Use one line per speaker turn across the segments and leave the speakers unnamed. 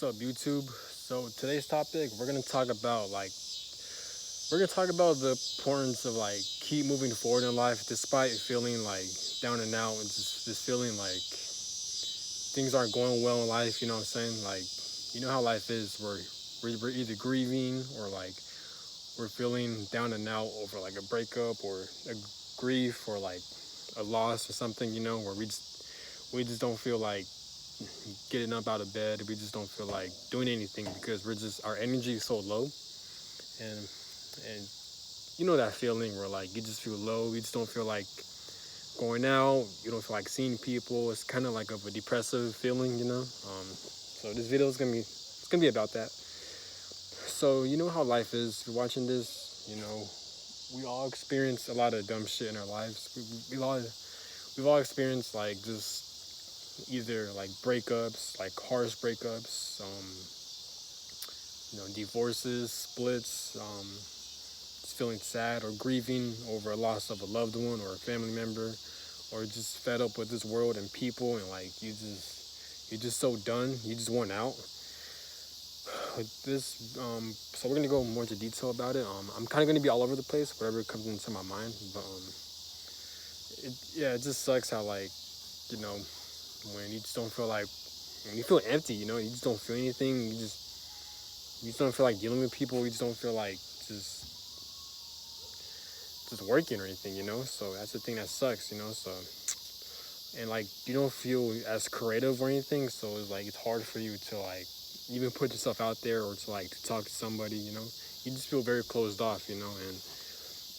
What's up, YouTube? So today's topic, we're gonna talk about the importance of keep moving forward in life despite feeling down and out and just feeling like things aren't going well in life. You know what I'm saying? You know how life is. We're either grieving or we're feeling down and out over a breakup or a grief or a loss or something. You know, where we just don't feel like getting up out of bed. We just don't feel like doing anything because our energy is so low, and and you know that feeling where you just feel low. You just don't feel like going out. You don't feel like seeing people. It's kind of like of a depressive feeling, you know. So this video is gonna be about that. So you know how life is. If you're watching this, you know we all experience a lot of dumb shit in our lives. We've all experienced just either breakups, harsh breakups, divorces, splits, just feeling sad or grieving over a loss of a loved one or a family member, or just fed up with this world and people, and you're just so done. You just want out. With this, so we're gonna go more into detail about it. I'm kind of gonna be all over the place, whatever comes into my mind. But yeah, it just sucks how you know when you just don't feel like when you feel empty. You know, you just don't feel anything. You just don't feel like dealing with people. You just don't feel like just working or anything. You know, so that's the thing that sucks. You know, so and you don't feel as creative or anything. So it's hard for you to even put yourself out there or to talk to somebody. You know, you just feel very closed off. You know, and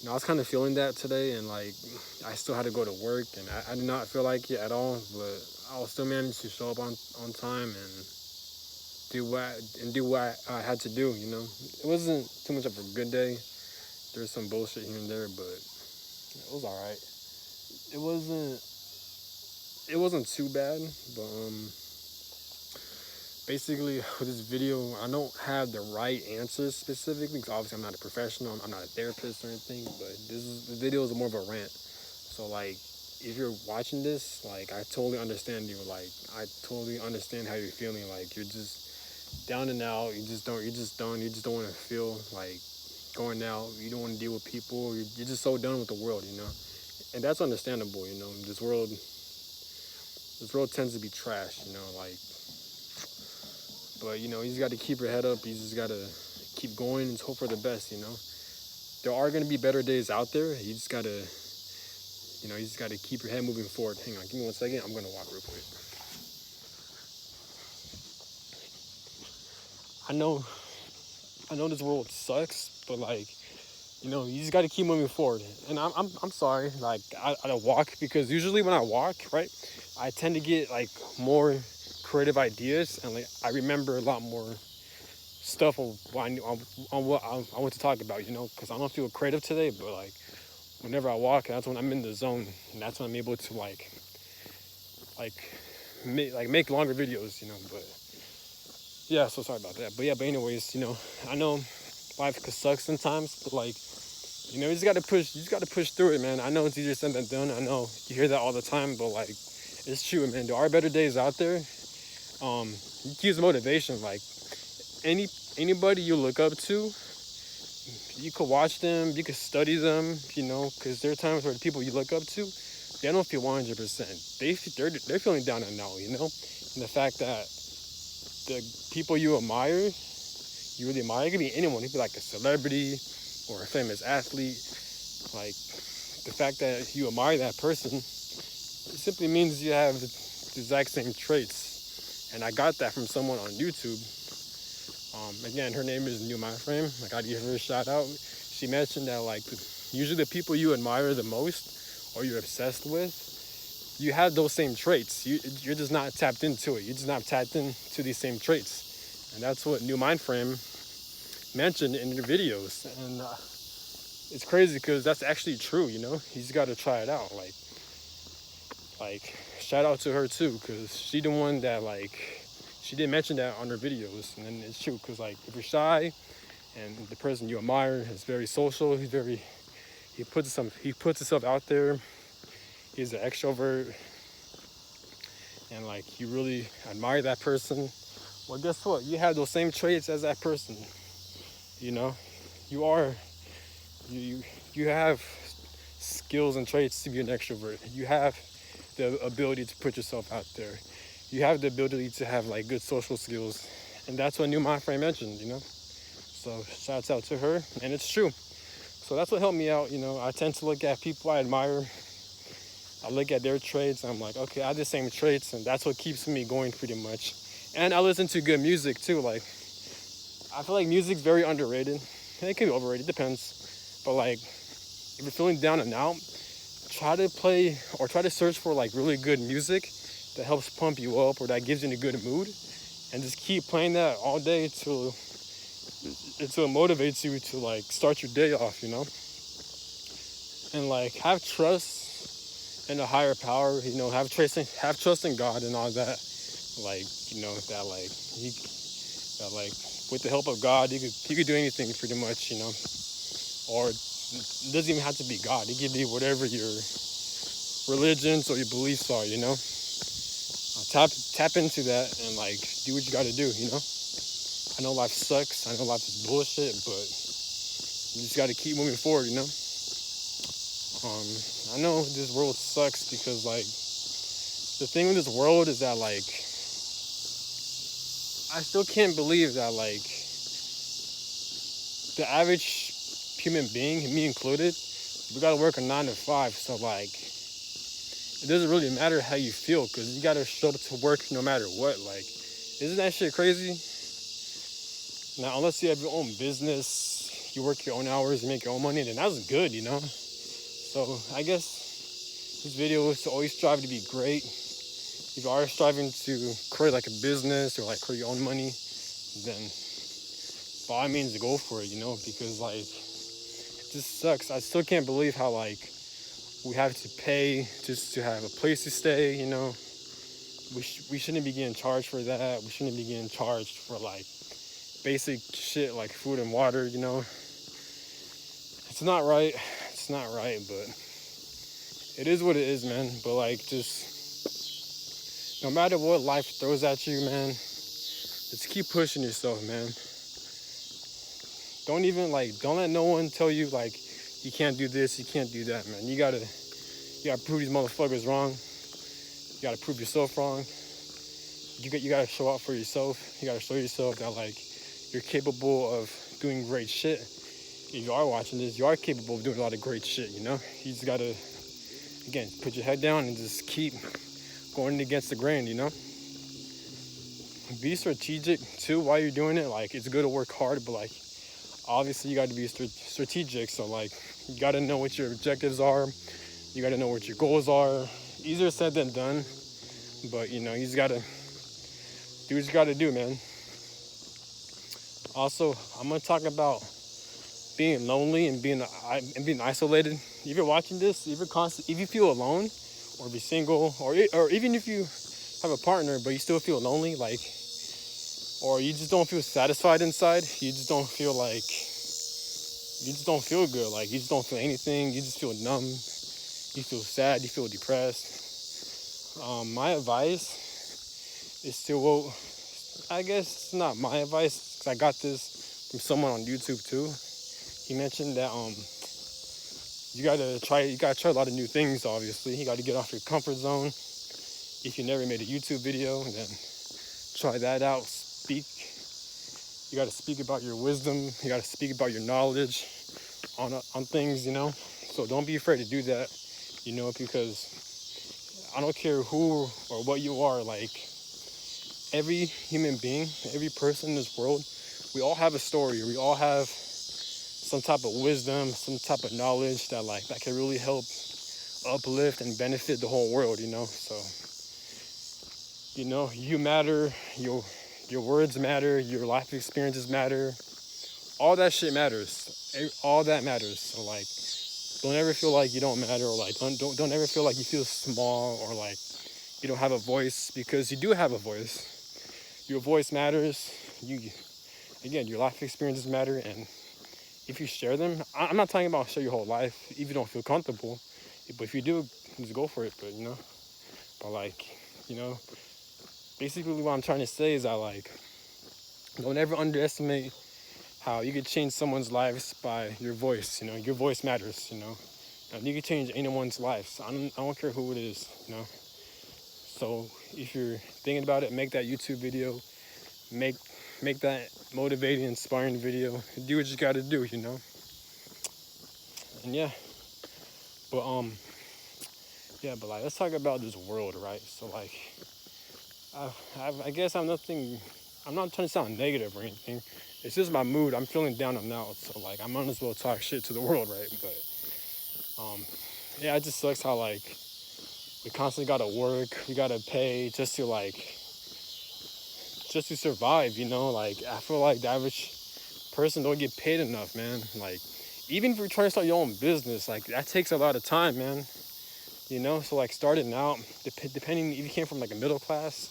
I was kind of feeling that today, and I still had to go to work, and I did not feel like it at all, but I was still managed to show up on time and do what I had to do. You know, it wasn't too much of a good day. There's some bullshit here and there, but it was all right. It wasn't too bad, but basically with this video, I don't have the right answers specifically because obviously I'm not a professional. I'm not a therapist or anything, but the video is more of a rant. So if you're watching this, I totally understand you. I totally understand how you're feeling. You're just down and out. You just don't want to feel like going out. You don't want to deal with people. You're just so done with the world, you know. And that's understandable, you know. This world tends to be trash, you know. But you know, you just got to keep your head up. You just got to keep going and hope for the best, you know. There are gonna be better days out there. You just gotta keep your head moving forward. Hang on, give me 1 second. I'm gonna walk real quick. I know, I know this world sucks, but you just gotta keep moving forward. And I'm sorry, I walk because usually when I walk, right, I tend to get more creative ideas and I remember a lot more stuff on what I want to talk about, you know, because I don't feel creative today, but whenever I walk, that's when I'm in the zone, and that's when I'm able to like make longer videos, you know. But yeah, so sorry about that. But anyways, you know, I know life could suck sometimes, but you just gotta push. You just gotta push through it, man. I know it's easier said than done. I know you hear that all the time, but it's true, man. There are better days out there. You can use motivation. Anybody you look up to, you could watch them, you could study them, you know, because there are times where the people you look up to, they don't feel 100%. They're feeling down and out, you know, and the fact that the people you really admire, it could be anyone. It could be like a celebrity or a famous athlete. The fact that you admire that person, it simply means you have the exact same traits. And I got that from someone on YouTube. Again, her name is New My Frame. I gotta give her a shout out. She mentioned that usually the people you admire the most or you're obsessed with, you have those same traits. You're just not tapped into it. You're just not tapped into these same traits. And that's what New Mind Frame mentioned in her videos. And it's crazy because that's actually true, you know. You just gotta try it out. Shout out to her too, because she the one that she did mention that on her videos. And then it's true because if you're shy and the person you admire is very social, he puts himself out there. He's an extrovert, and you really admire that person, Well, guess what? You have those same traits as that person. You know, you are you you have skills and traits to be an extrovert. You have the ability to put yourself out there. You have the ability to have like good social skills, and that's what New Mind Frame mentioned. So shouts out to her, and it's true. So that's what helped me out. I tend to look at people I admire. I look at their traits. I'm like, okay, I have the same traits, and that's what keeps me going pretty much. And I listen to good music too. Like, I feel like music's very underrated. It can be overrated, depends. But like, if you're feeling down and out, try to play or try to search for like really good music that helps pump you up or that gives you in a good mood, and just keep playing that all day until it motivates you to like start your day off. And like have trust in a higher power. Have trust in God and all that. Like that like with the help of God, you could do anything pretty much. Or it doesn't even have to be God. It could be whatever your religions or your beliefs are. Tap into that and like do what you got to do. I know life sucks. I know life is bullshit, but you just got to keep moving forward. I know this world sucks because like the thing with this world is that like I still can't believe that like the average human being, me included, we gotta work a 9 to 5. So like it doesn't really matter how you feel because you gotta show up to work no matter what. Like, isn't that shit crazy? Now, unless you have your own business, you work your own hours, you make your own money, then that's good. So I guess this video is to always strive to be great. If you are striving to create like a business or like create your own money, then by all means go for it, because like it just sucks. I still can't believe how like we have to pay just to have a place to stay. We shouldn't be getting charged for that. We shouldn't be getting charged for like basic shit like food and water. It's not right. It's not right, but it is what it is, man. But like, just no matter what life throws at you, man, just keep pushing yourself, man. Don't let no one tell you like you can't do this, you can't do that, man. You gotta prove these motherfuckers wrong. You gotta prove yourself wrong. You gotta show out for yourself. You gotta show yourself that like you're capable of doing great shit. If you are watching this, you are capable of doing a lot of great shit. You just gotta, again, put your head down and just keep going against the grain. Be strategic too while you're doing it. Like, it's good to work hard, but like obviously you got to be strategic. So like you got to know what your objectives are. You got to know what your goals are. Easier said than done, but you just got to do what you got to do, man. Also, I'm gonna talk about being lonely and being isolated. If you're watching this, if you feel alone, or be single, or even if you have a partner but you still feel lonely, like, or you just don't feel satisfied inside, you just don't feel good, like you just don't feel anything, you just feel numb, you feel sad, you feel depressed. My advice is to, I guess it's not my advice, because I got this from someone on YouTube too. He mentioned that you gotta try a lot of new things. Obviously, you gotta get off your comfort zone. If you never made a YouTube video, then try that out. You gotta speak about your wisdom. You gotta speak about your knowledge on things. So don't be afraid to do that. Because I don't care who or what you are. Like, every human being, every person in this world, we all have a story. We all have some type of wisdom, some type of knowledge that can really help uplift and benefit the whole world. So you matter, your words matter, your life experiences matter, all that shit matters, all that matters. So like, don't ever feel like you don't matter, or like don't ever feel like you feel small, or like you don't have a voice, because you do have a voice. Your voice matters. Your life experiences matter, and if you share them, I'm not talking about share your whole life if you don't feel comfortable, but if you do, just go for it. But like, basically what I'm trying to say is that like, Don't ever underestimate how you could change someone's lives by your voice. Your voice matters. And you can change anyone's lives. I don't care who it is. So if you're thinking about it, make that YouTube video, make make that motivating, inspiring video. Do what you got to do. And yeah, but yeah, but like let's talk about this world, right? So like, I guess I'm not trying to sound negative or anything. It's just my mood. I'm feeling down and out, so like I might as well talk shit to the world, right? But yeah, it just sucks how like we constantly gotta work, we gotta pay just to survive. Like I feel like the average person don't get paid enough, man. Like even if you're trying to start your own business, like that takes a lot of time, man. So like starting out, depending if you came from like a middle class,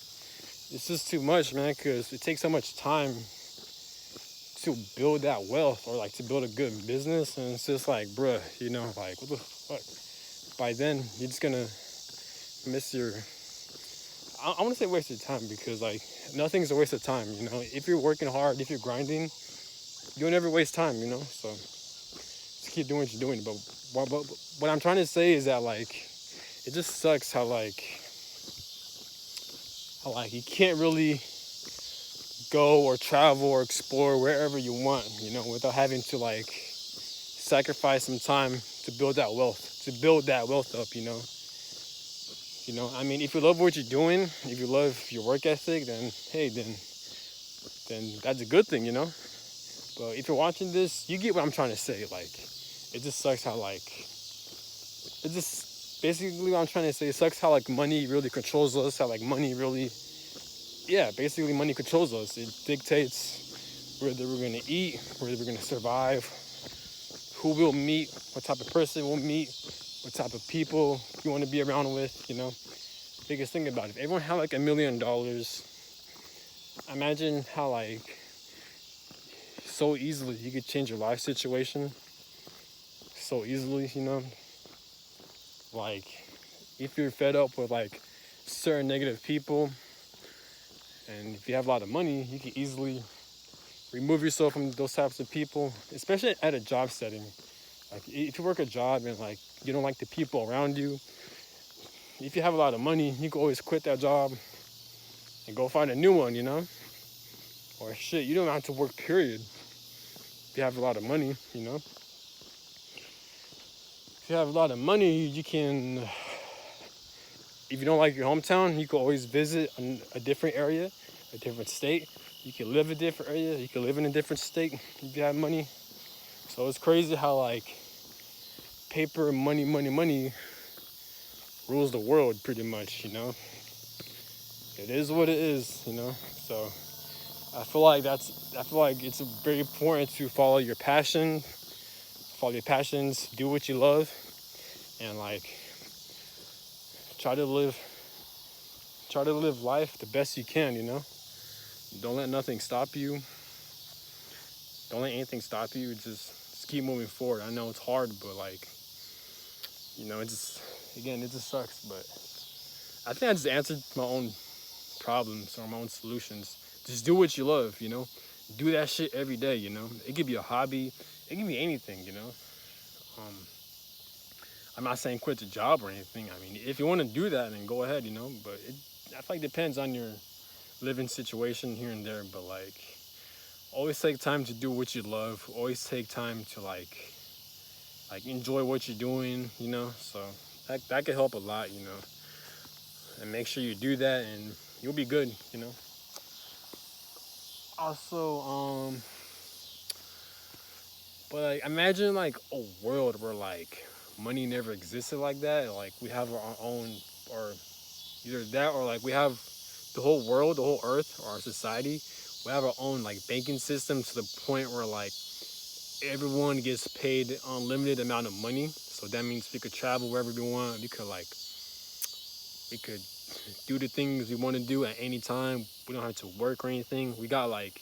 it's just too much, man, because it takes so much time to build that wealth or like to build a good business. And it's just like, bruh, like what the fuck? By then, you're just gonna miss your. I want to say waste of time because like nothing's a waste of time. If you're working hard, if you're grinding, you'll never waste time. So just keep doing what you're doing. But what I'm trying to say is that like it just sucks how like you can't really go or travel or explore wherever you want, without having to like sacrifice some time to build that wealth up. I mean, if you love what you're doing, if you love your work ethic, then hey, then that's a good thing. But if you're watching this, you get what I'm trying to say. Like, it just sucks how like it just basically what I'm trying to say. It sucks how like money really controls us. How like money really, yeah, basically money controls us. It dictates whether we're gonna eat, whether we're gonna survive, who we'll meet, what type of person we'll meet, what type of people you want to be around with. Biggest thing about it, if everyone had like $1 million, imagine how like so easily you could change your life situation so easily. Like if you're fed up with like certain negative people, and if you have a lot of money, you can easily remove yourself from those types of people, especially at a job setting. Like if you work a job and like you don't like the people around you, if you have a lot of money, you can always quit that job and go find a new one. Or shit, you don't have to work, period. If you have a lot of money. If you have a lot of money, you can, if you don't like your hometown, you can always visit a different area, a different state. You can live a different area, you can live in a different state if you have money. So it's crazy how like paper, money rules the world pretty much. It is what it is. So I feel like it's very important to follow your passions, do what you love, and like try to live life the best you can. Don't let nothing stop you. Don't let anything stop you. Just keep moving forward. I know it's hard, but like, it just sucks. But I think I just answered my own problems or my own solutions. Just do what you love. Do that shit every day. It could be a hobby. It can be anything. Um, I'm not saying quit the job or anything. I mean, if you want to do that, then go ahead. But I feel like it depends on your living situation here and there. But like, always take time to do what you love. Always take time to like enjoy what you're doing. So that could help a lot. And make sure you do that, and you'll be good. Also, but like, imagine like a world where like money never existed like that. Like we have our own, or either that, or like we have the whole world, the whole earth, our society. We have our own like banking system to the point where like everyone gets paid unlimited amount of money. So that means we could travel wherever we want. We could do the things we want to do at any time. We don't have to work or anything. We got like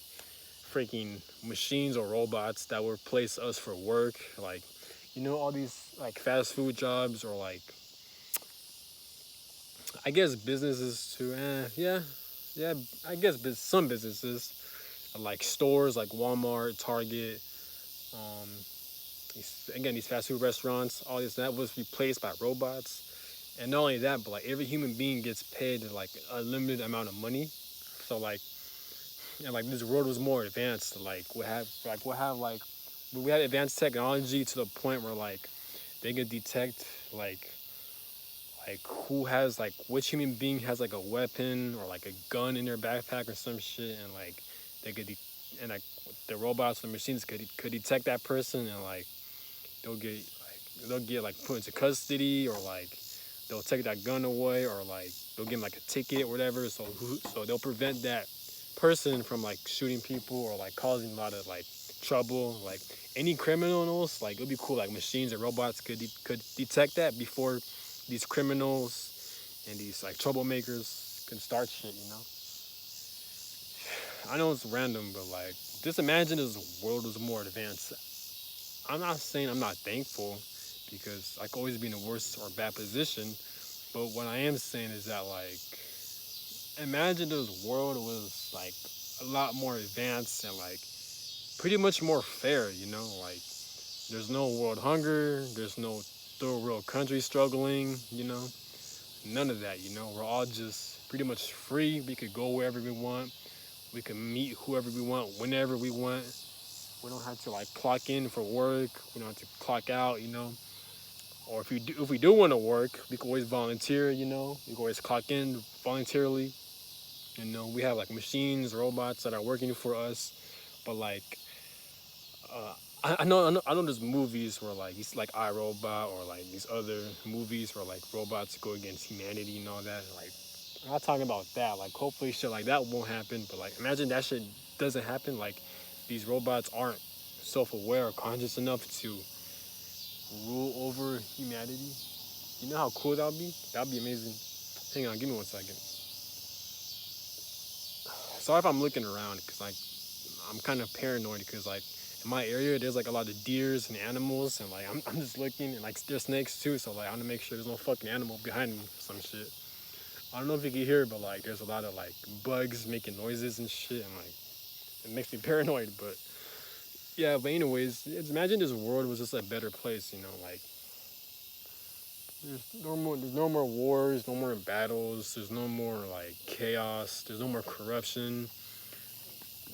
freaking machines or robots that will replace us for work. Like, all these like fast food jobs, or like, I guess businesses too. Yeah. I guess some businesses. like stores like Walmart, Target, um, these fast food restaurants, all this that was replaced by robots. And not only that, but like every human being gets paid like a limited amount of money. So like, and like this world was more advanced. Like we have advanced technology to the point where like they can detect like who has like which human being has like a weapon or like a gun in their backpack or some shit, and like they could and like the robots, the machines could detect that person, and like they'll get like put into custody, or like they'll take that gun away, or like they'll give them like a ticket or whatever. So they'll prevent that person from like shooting people or like causing a lot of like trouble. Like any criminals, like it'd be cool. Like machines and robots could detect that before these criminals and these like troublemakers can start shit. You know, I know it's random, but like just imagine this world was more advanced. I'm not saying I'm not thankful because I could always be in a worse or bad position. But what I am saying is that like imagine this world was like a lot more advanced and like pretty much more fair, you know? Like there's no world hunger, there's no third world country struggling, you know? None of that, you know? We're all just pretty much free. We could go wherever we want. We can meet whoever we want whenever we want. We don't have to like clock in for work. We don't have to clock out, you know? Or if we do want to work, we can always volunteer. You know, we can always clock in voluntarily. You know, we have like machines, robots that are working for us. But like, uh, I know there's movies where like it's like iRobot or like these other movies where like robots go against humanity and all that. Like, I'm not talking about that. Like, hopefully shit like that won't happen. But like, imagine that shit doesn't happen. Like, these robots aren't self-aware or conscious enough to rule over humanity. You know how cool that would be? That would be amazing. Hang on, give me 1 second. Sorry if I'm looking around because like I'm kind of paranoid because like in my area there's like a lot of deers and animals, and like I'm just looking, and like there's snakes too, so like I want to make sure there's no fucking animal behind me or some shit. I don't know if you can hear it, but like there's a lot of like bugs making noises and shit, and like it makes me paranoid. But yeah, but anyways, imagine this world was just a better place, you know, like there's no more wars, no more battles, there's no more like chaos, there's no more corruption.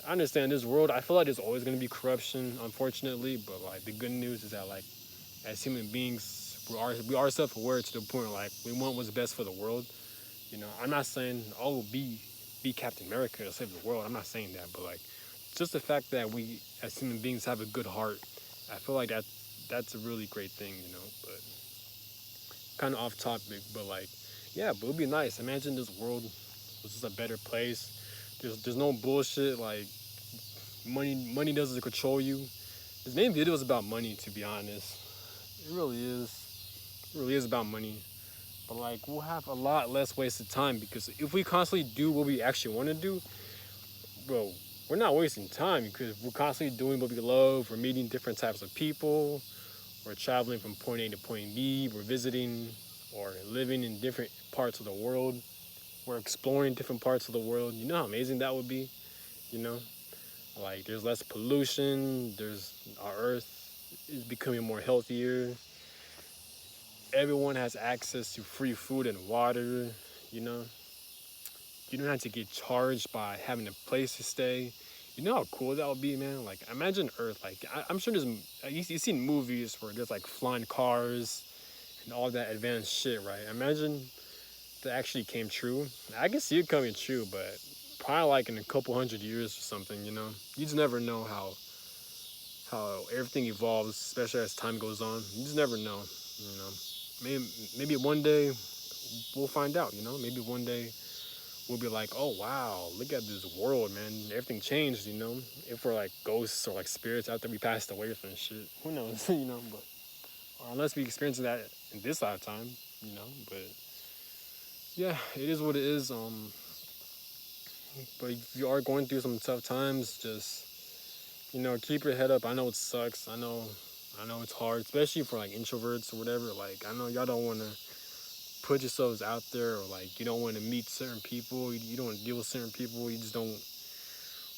I understand this world, I feel like there's always gonna be corruption, unfortunately, but like the good news is that like as human beings we are self aware to the point where, like we want what's best for the world. You know, I'm not saying oh be Captain America to save the world. I'm not saying that, but like just the fact that we as human beings have a good heart, I feel like that's a really great thing, you know. But kind of off topic, but like, yeah, but it'd be nice. Imagine this world was just a better place. There's no bullshit like money doesn't control you. This main video is about money, to be honest. It really is. It really is about money. But like, we'll have a lot less wasted time because if we constantly do what we actually want to do, bro, we're not wasting time because we're constantly doing what we love. We're meeting different types of people. We're traveling from point A to point B. We're visiting or living in different parts of the world. We're exploring different parts of the world. You know how amazing that would be? You know? Like, there's less pollution. Our earth is becoming more healthier. Everyone has access to free food and water. You know? You don't have to get charged by having a place to stay. You know how cool that would be, man? Like, imagine Earth. Like, I'm sure you've seen movies where there's like flying cars and all that advanced shit, right? Imagine that actually came true. I can see it coming true, but probably like in a couple hundred years or something, you know? You just never know how everything evolves, especially as time goes on. You just never know, you know? Maybe one day we'll find out, you know? Maybe one day we'll be like, oh wow, look at this world, man. Everything changed, you know? If we're like ghosts or like spirits after we passed away or some shit. Who knows, you know? But or unless we experience that in this lifetime, you know? But yeah, it is what it is. But if you are going through some tough times, just keep your head up. I know it sucks. I know it's hard, especially for like introverts or whatever. Like I know y'all don't want to put yourselves out there, or like you don't want to meet certain people. You don't want to deal with certain people. You just don't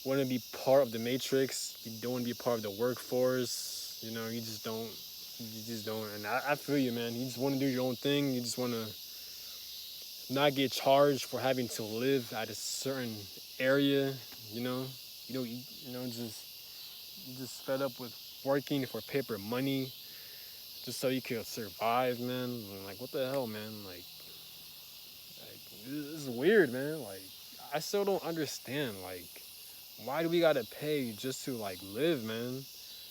want to be part of the matrix. You don't want to be part of the workforce. You know, you just don't. You just don't. And I feel you, man. You just want to do your own thing. You just want to not get charged for having to live at a certain area. You know, you just fed up with working for paper money just so you could survive, man. Like, what the hell, man? Like this is weird, man. Like, I still don't understand. Like, why do we gotta pay just to like live, man?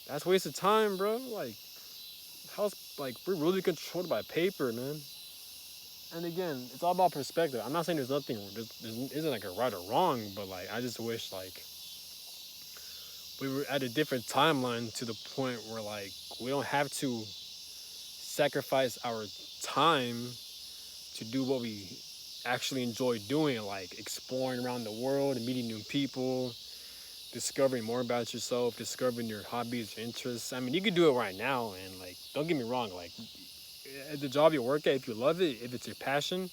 That's a waste of time, bro. Like, how's like we're really controlled by paper, man. And again, it's all about perspective. I'm not saying there isn't like a right or wrong, but like I just wish like we were at a different timeline to the point where like we don't have to sacrifice our time to do what we actually enjoy doing, like exploring around the world and meeting new people, discovering more about yourself, discovering your hobbies, your interests. I mean, you could do it right now, and like, don't get me wrong, like, at the job you work at, if you love it, if it's your passion,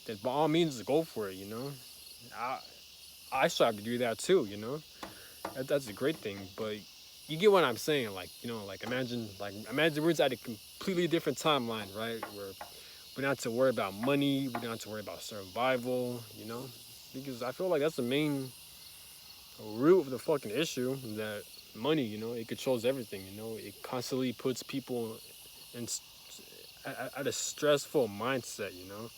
then by all means, go for it. You know, I I strive to do that too. You know, that's a great thing. But you get what I'm saying, like, you know, like imagine we're just at a completely different timeline, right? Where we don't have to worry about money, we don't have to worry about survival. You know, because I feel like that's the main root of the fucking issue, that money, you know, it controls everything. You know, it constantly puts people in at a stressful mindset. You know,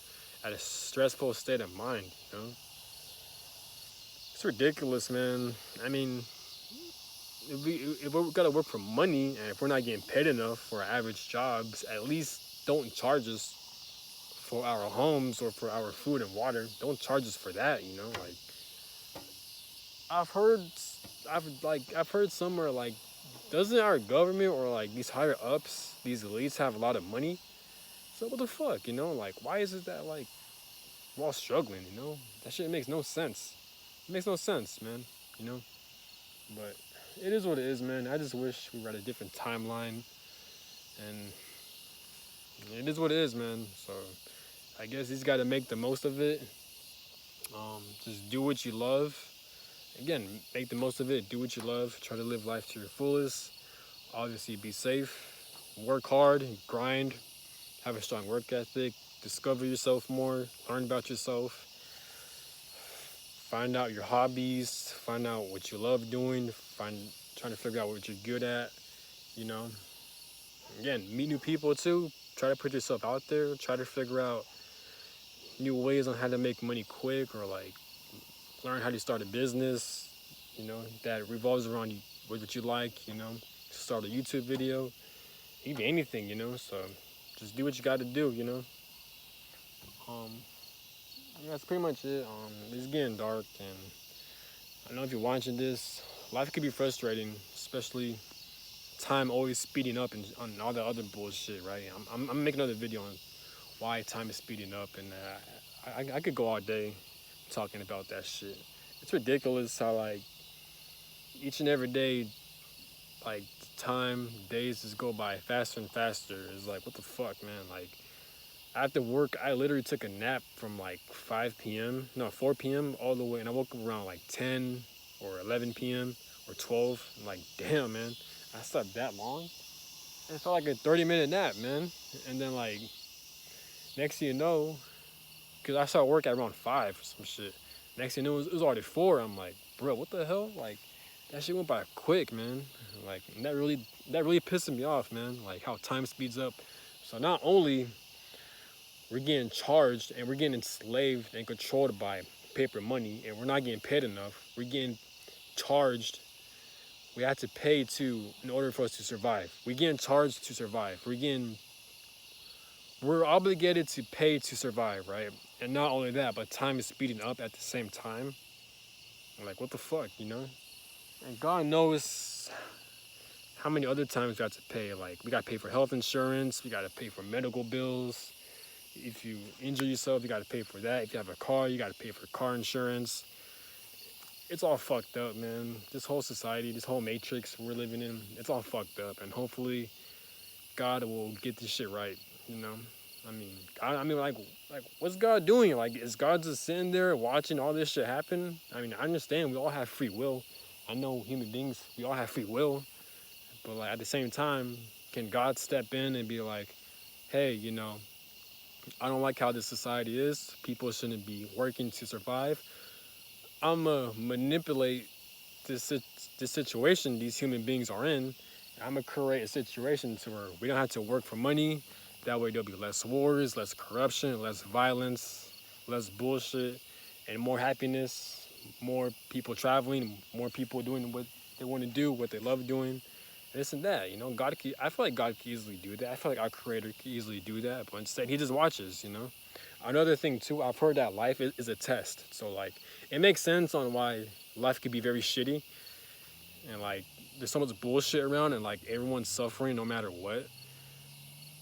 at a stressful state of mind. You know, it's ridiculous, man. I mean, if we gotta work for money, and if we're not getting paid enough for our average jobs, at least don't charge us for our homes or for our food and water. Don't charge us for that. You know, like I've heard, I've heard somewhere like, doesn't our government or like these higher ups, these elites have a lot of money? So what the fuck, you know? Like, why is it that like we're all struggling? You know, that shit makes no sense. It makes no sense, man. You know, but it is what it is, man. I just wish we were at a different timeline, and it is what it is, man. So I guess he's got to make the most of it. Just do what you love. Again, make the most of it. Do what you love. Try to live life to your fullest. Obviously, be safe. Work hard. Grind. Have a strong work ethic. Discover yourself more. Learn about yourself. Find out your hobbies. Find out what you love doing. Trying to figure out what you're good at. You know. Again, meet new people too. Try to put yourself out there. Try to figure out new ways on how to make money quick, or like learn how to start a business, you know, that revolves around you, what you like, you know, start a YouTube video, even anything, you know. So just do what you got to do, you know. Um, yeah, that's pretty much it. It's getting dark, and I know if you're watching this, life could be frustrating, especially time always speeding up and on all the other bullshit, right? I'm making another video on why time is speeding up, and I could go all day talking about that shit. It's ridiculous how like each and every day, like time, days just go by faster and faster. It's like, what the fuck, man? Like after work, I literally took a nap from like 5 p.m. No, 4 p.m. all the way, and I woke up around like 10 or 11 p.m. or 12. I'm like, damn, man, I slept that long. It felt like a 30-minute nap, man. And then like next thing you know, because I started work at around 5 or some shit. Next thing you know, it was already 4. I'm like, bro, what the hell? Like, that shit went by quick, man. Like, that really pissed me off, man. Like, how time speeds up. So not only we're getting charged and we're getting enslaved and controlled by paper money, and we're not getting paid enough, we're getting charged. We have to pay in order for us to survive. We're getting charged to survive. We're obligated to pay to survive, right? And not only that, but time is speeding up at the same time. I'm like, what the fuck, you know? And God knows how many other times we have to pay. Like, we gotta pay for health insurance, we gotta pay for medical bills. If you injure yourself, you gotta pay for that. If you have a car, you gotta pay for car insurance. It's all fucked up, man. This whole society, this whole matrix we're living in, it's all fucked up. And hopefully, God will get this shit right, you know? Like, what's God doing? Like, is God just sitting there watching all this shit happen? I mean, I understand we all have free will. I know human beings, we all have free will, but like at the same time, can God step in and be like, hey, I don't like how this society is. People shouldn't be working to survive. I'ma manipulate this situation these human beings are in. I'm gonna create a situation to where we don't have to work for money. That way there'll be less wars, less corruption, less violence, less bullshit, and more happiness. More people traveling, more people doing what they want to do, what they love doing, this and that. I feel like God could easily do that. I feel like our Creator could easily do that, but instead He just watches. Another thing too, I've heard that life is a test. So like, it makes sense on why life could be very shitty, and like there's so much bullshit around, and like everyone's suffering no matter what.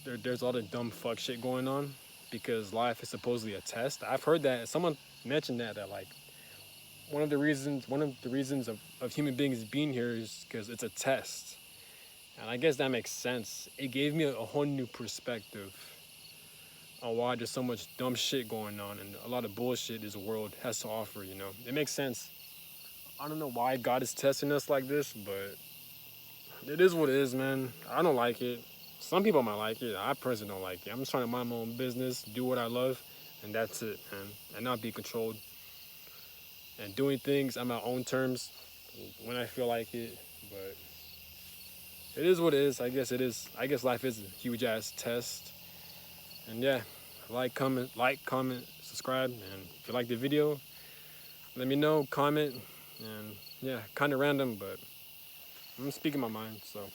There's a lot of dumb fuck shit going on because life is supposedly a test. I've heard that someone mentioned that like one of the reasons of human beings being here is because it's a test. And I guess that makes sense. It gave me a whole new perspective on why there's so much dumb shit going on and a lot of bullshit this world has to offer. It makes sense. I don't know why God is testing us like this, but it is what it is, man. I don't like it. Some people might like it. I personally don't like it. I'm just trying to mind my own business, do what I love, and that's it, man. And not be controlled. And doing things on my own terms when I feel like it. But it is what it is. I guess it is. I guess life is a huge ass test. And yeah, comment, subscribe. And if you like the video, let me know, comment. And yeah, kind of random, but I'm speaking my mind. So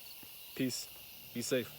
peace. Be safe.